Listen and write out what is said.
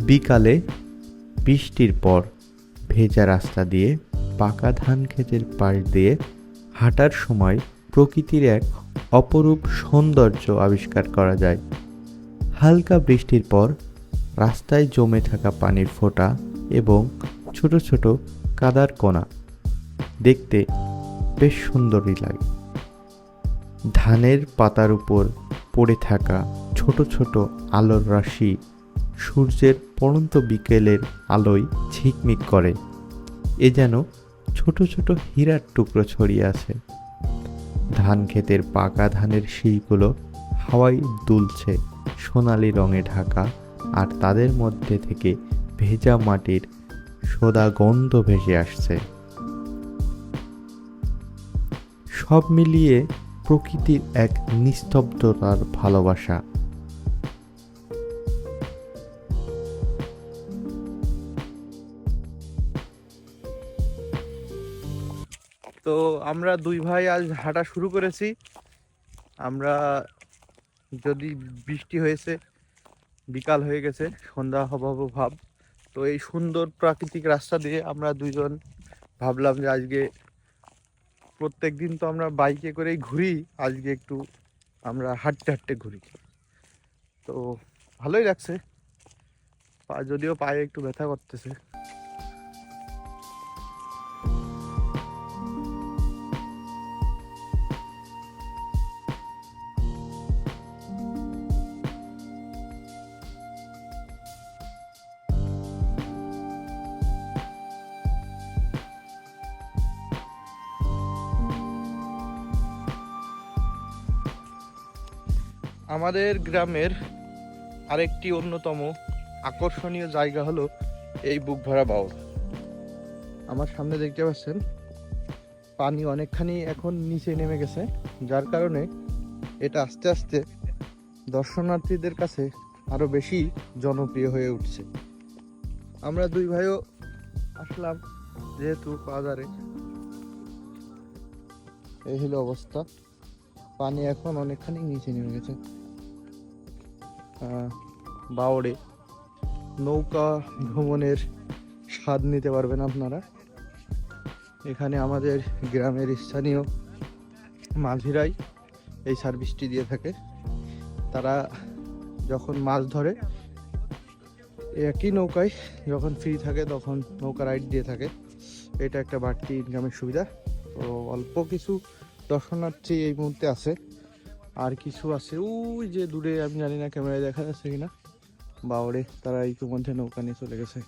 বিকালে বৃষ্টির পর ভেজা রাস্তা দিয়ে পাকা ধান ক্ষেতের পাশ দিয়ে হাঁটার সময় প্রকৃতির এক অপরূপ সৌন্দর্য আবিষ্কার করা যায়। হালকা বৃষ্টির পর রাস্তায় জমে থাকা পানির ফোঁটা এবং ছোট ছোট কাদার কণা দেখতে বেশ সুন্দরই লাগে। ধানের পাতার উপর পড়ে থাকা ছোট ছোট আলোর রাশি সূর্যের পড়ন্ত বিকেলের আলোয় ঝিকমিক করে। এ যেন ছোট ছোট হীরার টুকরো ছড়িয়ে আছে। ধান ক্ষেতের পাকা ধানের শীষগুলো হাওয়ায় দুলছে, সোনালি রঙে ঢাকা, আর তাদের মধ্যে থেকে ভেজা মাটির সোদা গন্ধ ভেসে আসছে। সব মিলিয়ে প্রকৃতির এক নিস্তব্ধতার ভালোবাসা। তো আমরা দুই ভাই আজ হাঁটা শুরু করেছি। আমরা যদি বৃষ্টি হয়েছে, বিকাল হয়ে গেছে, সন্ধ্যা হব ভাব। তো এই সুন্দর প্রাকৃতিক রাস্তা দিয়ে আমরা দুইজন ভাবলাম যে আজকে প্রত্যেক দিন তো আমরা বাইকে করেই ঘুরি, আজকে একটু আমরা হাঁটতে হাঁটতে ঘুরি। তো ভালোই লাগছে, যদিও পায়ে একটু ব্যথা করতেছে। আমাদের গ্রামের আরেকটি অন্যতম আকর্ষণীয় জায়গা হলো এই বুকভরা বাউল। আমার সামনে দেখতে পাচ্ছেন পানি অনেকখানি এখন নিচে নেমে গেছে, যার কারণে এটা আস্তে আস্তে দর্শনার্থীদের কাছে আরো বেশি জনপ্রিয় হয়ে উঠছে। আমরা দুই ভাইও আসলাম যেহেতু বাজারে। এই হলো অবস্থা, পানি এখন অনেকখানি নিচে নেমে গেছে। বাওড়ে নৌকা ভ্রমণের স্বাদ নিতে পারবেন আপনারা। এখানে আমাদের গ্রামের স্থানীয় মাঝিরাই এই সার্ভিসটি দিয়ে থাকে। তারা যখন মাছ ধরে একই নৌকায় যখন ফ্রি থাকে তখন নৌকা রাইড দিয়ে থাকে। এটা একটা বাড়তি ইনকামের সুবিধা। তো অল্প কিছু দর্শনার্থী এই মুহূর্তে আছে, আর কিছু আছে ওই যে দূরে, আমি জানি না ক্যামেরায় দেখা যাচ্ছে কিনা, বাওড়ে তারা ইতিমধ্যে নৌকা নিয়ে চলে গেছে।